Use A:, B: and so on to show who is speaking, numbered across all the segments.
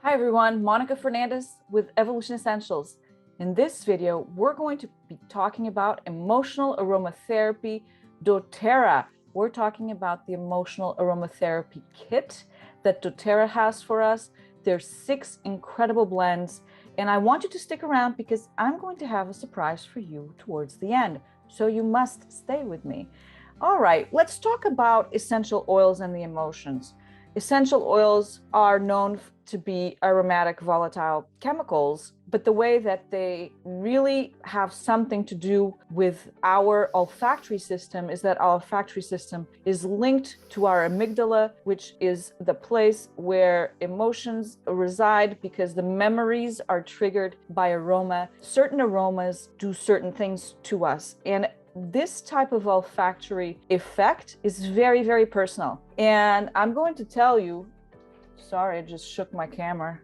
A: Hi everyone, Monica Fernandez with Evolution Essentials. In this video, we're going to be talking about emotional aromatherapy, doTERRA. We're talking about the emotional aromatherapy kit that doTERRA has for us. There's 6 incredible blends, and I want you to stick around because I'm going to have a surprise for you towards the end. So you must stay with me. All right, let's talk about essential oils and the emotions. Essential oils are known to be aromatic volatile chemicals, but the way that they really have something to do with our olfactory system is that our olfactory system is linked to our amygdala, which is the place where emotions reside because the memories are triggered by aroma. Certain aromas do certain things to us, and this type of olfactory effect is very, very personal. And I'm going to tell you, sorry, I just shook my camera.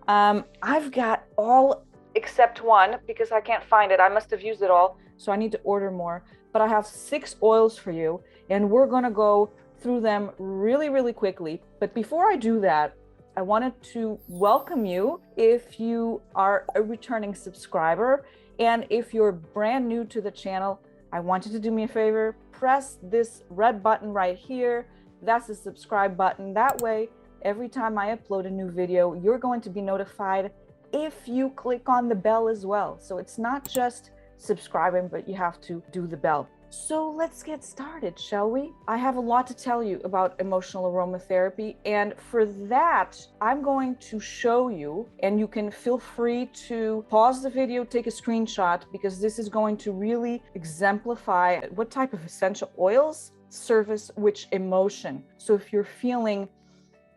A: I've got all except one because I can't find it. I must have used it all, so I need to order more. But I have 6 oils for you, and we're going to go through them really, really quickly. But before I do that, I wanted to welcome you if you are a returning subscriber. And if you're brand new to the channel, I want you to do me a favor, press this red button right here. That's the subscribe button. That way, every time I upload a new video, you're going to be notified if you click on the bell as well. So it's not just subscribing, but you have to do the bell. So let's get started, shall we? I have a lot to tell you about emotional aromatherapy, and for that, I'm going to show you, and you can feel free to pause the video, take a screenshot, because this is going to really exemplify what type of essential oils service which emotion. So if you're feeling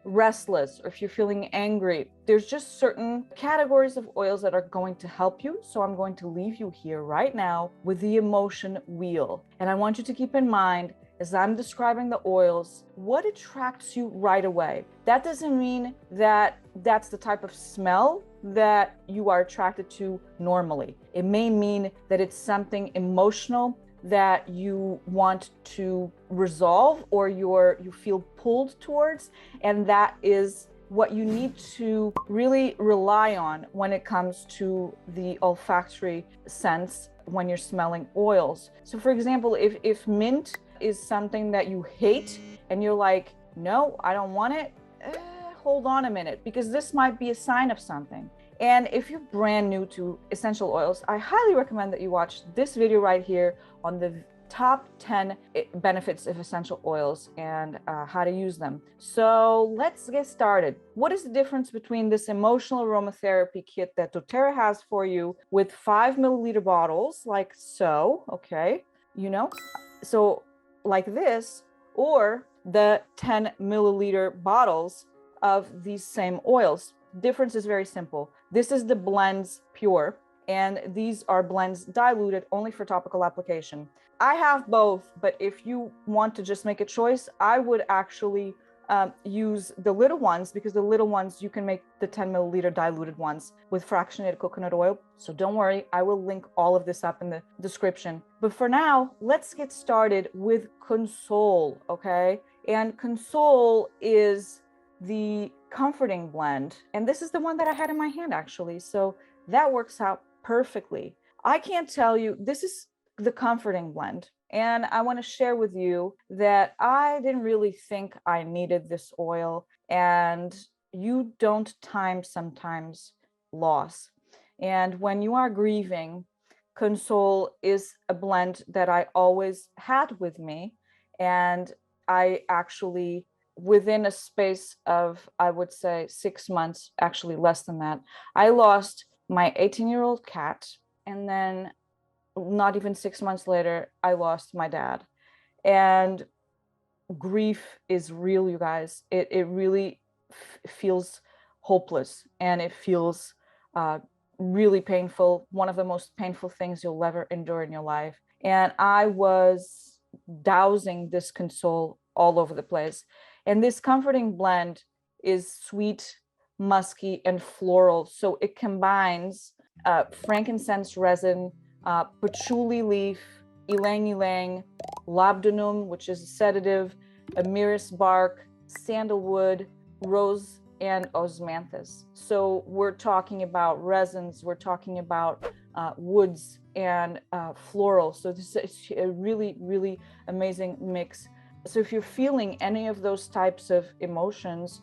A: restless or if you're feeling angry, there's just certain categories of oils that are going to help you. So I'm going to leave you here right now with the emotion wheel. And I want you to keep in mind, as I'm describing the oils, what attracts you right away. That doesn't mean that that's the type of smell that you are attracted to normally. It may mean that it's something emotional that you want to resolve or you feel pulled towards, and that is what you need to really rely on when it comes to the olfactory sense when you're smelling oils. So for example, if mint is something that you hate and you're like, no, I don't want it, hold on a minute, because this might be a sign of something. And if you're brand new to essential oils, I highly recommend that you watch this video right here on the top 10 benefits of essential oils and how to use them. So let's get started. What is the difference between this emotional aromatherapy kit that doTERRA has for you with 5 milliliter bottles, like so, okay, so like this, or the 10 milliliter bottles of these same oils? Difference is very simple. This is the blends pure, and these are blends diluted only for topical application. I have both, but if you want to just make a choice, I would actually use the little ones, because the little ones, you can make the 10 milliliter diluted ones with fractionated coconut oil. So don't worry, I will link all of this up in the description. But for now, let's get started with Console, okay? And Console is the comforting blend, and this is the one that I had in my hand actually, so that works out perfectly. I can't tell you, this is the comforting blend, and I want to share with you that I didn't really think I needed this oil, and you don't time sometimes loss. And when you are grieving, Console is a blend that I always had with me, and I actually, within a space of, I would say 6 months, actually less than that, I lost my 18-year-old cat. And then not even 6 months later, I lost my dad. And grief is real, you guys. It really feels hopeless, and it feels really painful. One of the most painful things you'll ever endure in your life. And I was dousing this Console all over the place. And this comforting blend is sweet, musky, and floral. So it combines frankincense resin, patchouli leaf, ylang ylang, labdanum, which is a sedative, amyris bark, sandalwood, rose and osmanthus. So we're talking about resins, we're talking about woods and floral. So this is a really, really amazing mix. So if you're feeling any of those types of emotions,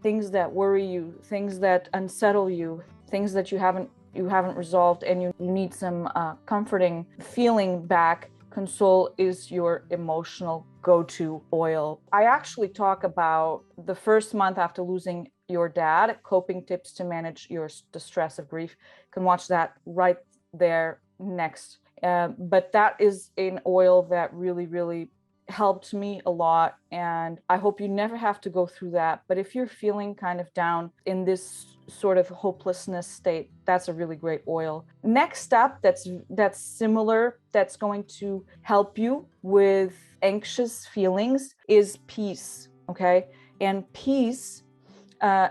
A: things that worry you, things that unsettle you, things that you haven't resolved, and you need some comforting feeling back, Console is your emotional go-to oil. I actually talk about the first month after losing your dad, coping tips to manage the stress of grief. You can watch that right there next. But that is an oil that really, really helped me a lot, and I hope you never have to go through that. But if you're feeling kind of down in this sort of hopelessness state, that's a really great oil. Next up, that's similar, that's going to help you with anxious feelings, is peace. Okay, and peace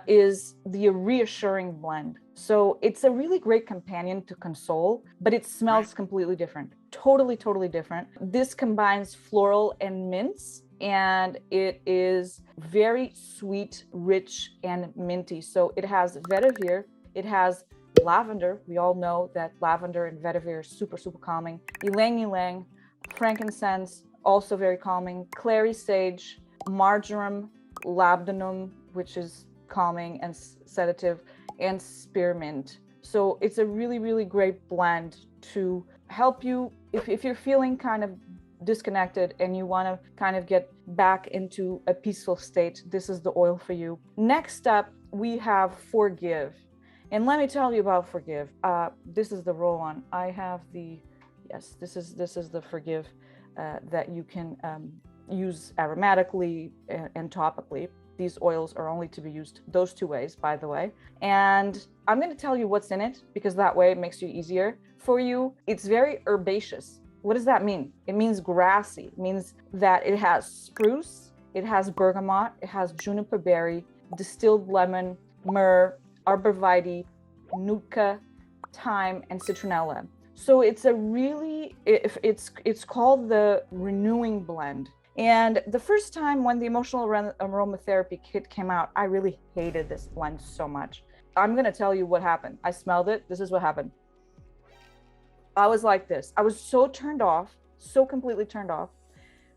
A: is the reassuring blend. So it's a really great companion to Console, but it smells completely different. Totally different. This combines floral and mints, and it is very sweet, rich, and minty. So it has vetiver, it has lavender. We all know that lavender and vetiver are super calming. Ylang ylang, frankincense, also very calming. Clary sage, marjoram, labdanum, which is calming and sedative, and spearmint. So it's a really great blend to help you if you're feeling kind of disconnected and you want to kind of get back into a peaceful state. This is the oil for you. Next up, we have Forgive. And let me tell you about Forgive. This is the roll-on. I have the, yes, this is the Forgive that you can use aromatically and topically. These oils are only to be used those two ways, by the way. And I'm going to tell you what's in it, because that way it makes you easier for you. It's very herbaceous. What does that mean? It means grassy. It means that it has spruce, it has bergamot, it has juniper berry, distilled lemon, myrrh, arborvitae, nuka, thyme, and citronella. So it's a really, it's called the renewing blend. And the first time when the Emotional Aromatherapy kit came out, I really hated this blend so much. I'm going to tell you what happened. I smelled it. This is what happened. I was like this. I was so turned off, so completely turned off.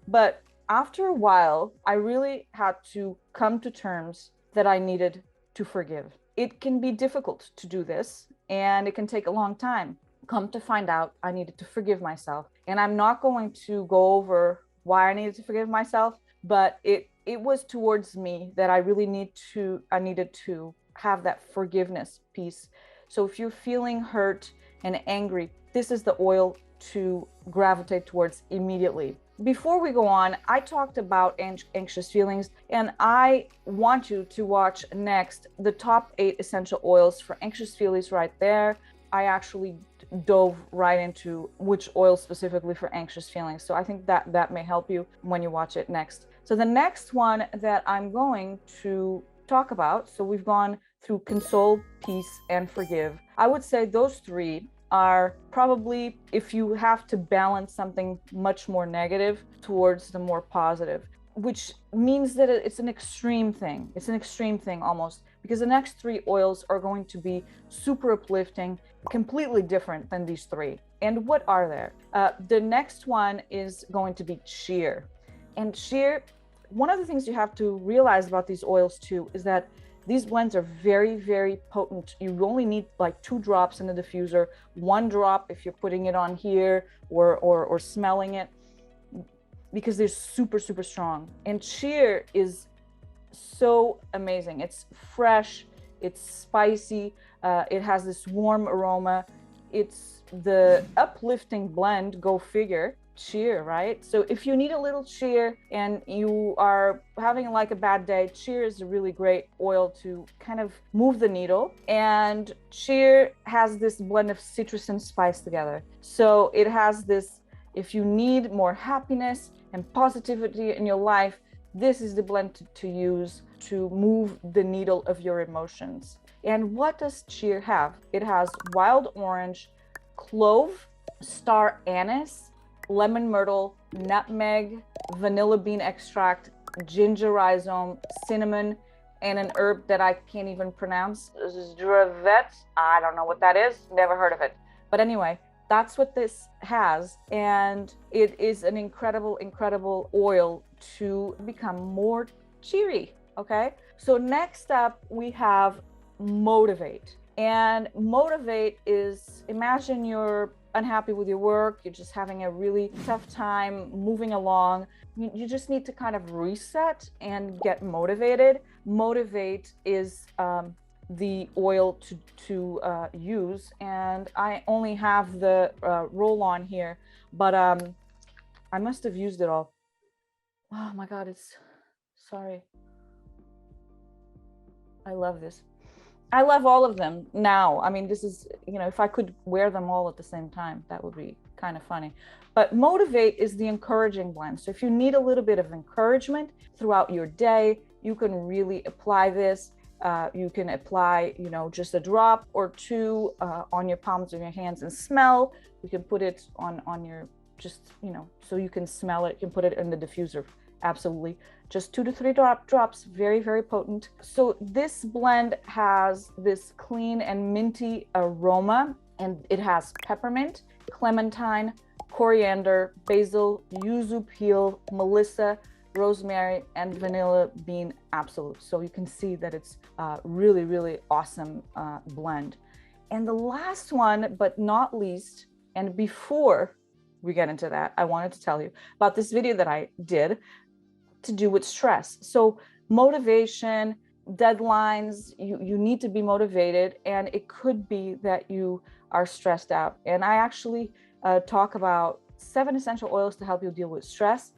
A: But after a while, I really had to come to terms that I needed to forgive. It can be difficult to do this, and it can take a long time. Come to find out, I needed to forgive myself. And I'm not going to go over why I needed to forgive myself, but it was towards me that I really needed to have that forgiveness piece. So if you're feeling hurt and angry, this is the oil to gravitate towards immediately. Before we go on, I talked about anxious feelings, and I want you to watch next the top 8 essential oils for anxious feelings right there. I actually dove right into which oil specifically for anxious feelings. So I think that may help you when you watch it next. So the next one that I'm going to talk about, so we've gone through Console, Peace, and Forgive. I would say those 3 are probably, if you have to balance something much more negative towards the more positive, which means that it's an extreme thing. It's an extreme thing almost, because the next 3 oils are going to be super uplifting, completely different than these 3. And what are there? The next one is going to be cheer. And cheer, one of the things you have to realize about these oils too is that these blends are very potent. You only need like 2 drops in the diffuser, 1 drop if you're putting it on here or smelling it, because they're super strong. And cheer is so amazing. It's fresh, it's spicy, it has this warm aroma. It's the uplifting blend, go figure. Cheer, right? So if you need a little cheer and you are having like a bad day, cheer is a really great oil to kind of move the needle. And cheer has this blend of citrus and spice together. So it has this, if you need more happiness and positivity in your life, this is the blend to use to move the needle of your emotions. And what does cheer have? It has wild orange, clove, star anise, lemon myrtle, nutmeg, vanilla bean extract, ginger rhizome, cinnamon, and an herb that I can't even pronounce. This is Dravet. I don't know what that is. Never heard of it. But anyway, that's what this has. And it is an incredible, incredible oil to become more cheery. Okay. So next up, we have motivate. And motivate is, imagine you're unhappy with your work, you're just having a really tough time moving along. You just need to kind of reset and get motivated. Motivate is the oil to use, and I only have the roll-on here, but I must have used it all. Oh my God, sorry. I love this. I love all of them now. I mean, this is, if I could wear them all at the same time, that would be kind of funny. But motivate is the encouraging blend. So if you need a little bit of encouragement throughout your day, you can really apply this. You can apply, just a drop or two on your palms of your hands and smell. You can put it on your, so you can smell it. You can put it in the diffuser. Absolutely. Just 2 to 3 drops, very, very potent. So this blend has this clean and minty aroma, and it has peppermint, clementine, coriander, basil, yuzu peel, melissa, rosemary, and vanilla bean absolute. So you can see that it's really, really awesome blend. And the last one, but not least, and before we get into that, I wanted to tell you about this video that I did to do with stress. So motivation, deadlines, you need to be motivated, and it could be that you are stressed out. And I actually talk about 7 essential oils to help you deal with stress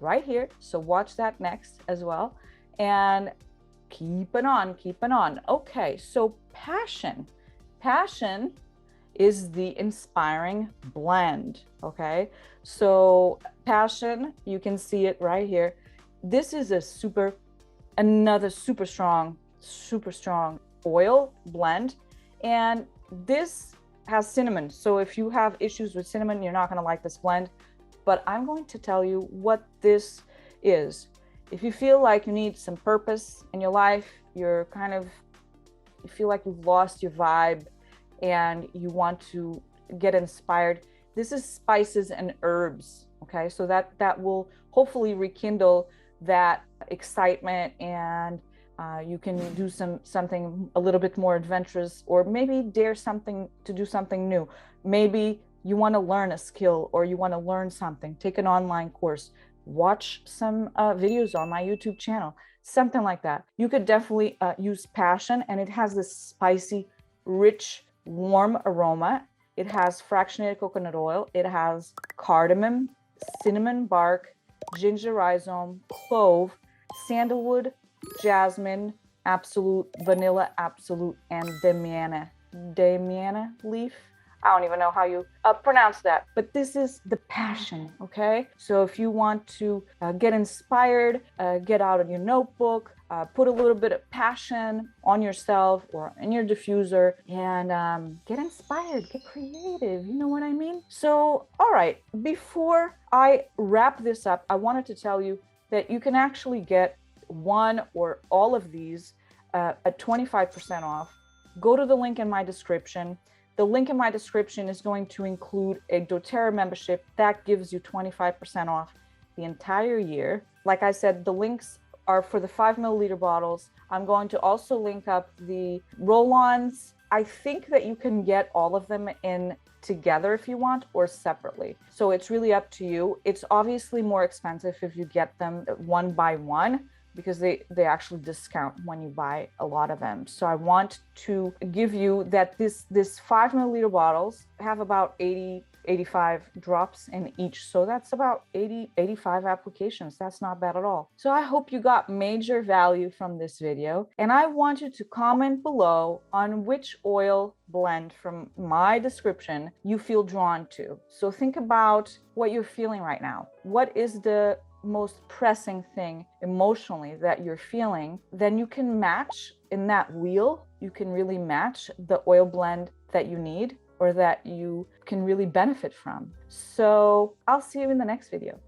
A: right here. So watch that next as well. And keep it on. Okay, so passion is the inspiring blend. Okay, so passion, you can see it right here. This is another super strong oil blend, and this has cinnamon. So if you have issues with cinnamon, you're not going to like this blend, but I'm going to tell you what this is. If you feel like you need some purpose in your life, you feel like you've lost your vibe and you want to get inspired, this is spices and herbs. Okay, so that will hopefully rekindle that excitement, and you can do something a little bit more adventurous, or maybe dare to do something new. Maybe you want to learn a skill, or you want to learn something, take an online course, watch some videos on my YouTube channel, something like that. You could definitely use passion, and it has this spicy, rich, warm aroma. It has fractionated coconut oil. It has cardamom, cinnamon bark, ginger rhizome, clove, sandalwood, jasmine absolute, vanilla absolute, and damiana leaf. I don't even know how you pronounce that, but this is the passion. Okay, so if you want to get inspired, get out of your notebook, put a little bit of passion on yourself or in your diffuser, and get inspired, get creative, you know what I mean? So, all right, before I wrap this up, I wanted to tell you that you can actually get one or all of these at 25% off. Go to the link in my description. The link in my description is going to include a doTERRA membership that gives you 25% off the entire year. Like I said, the links are for the 5 milliliter bottles. I'm going to also link up the roll-ons. I think that you can get all of them in together if you want, or separately. So it's really up to you. It's obviously more expensive if you get them one by one, because they actually discount when you buy a lot of them. So I want to give you that this 5 milliliter bottles have about 85 drops in each. So that's about 85 applications. That's not bad at all. So I hope you got major value from this video. And I want you to comment below on which oil blend from my description you feel drawn to. So think about what you're feeling right now. What is the most pressing thing emotionally that you're feeling? Then you can match in that wheel. You can really match the oil blend that you need or that you can really benefit from. So I'll see you in the next video.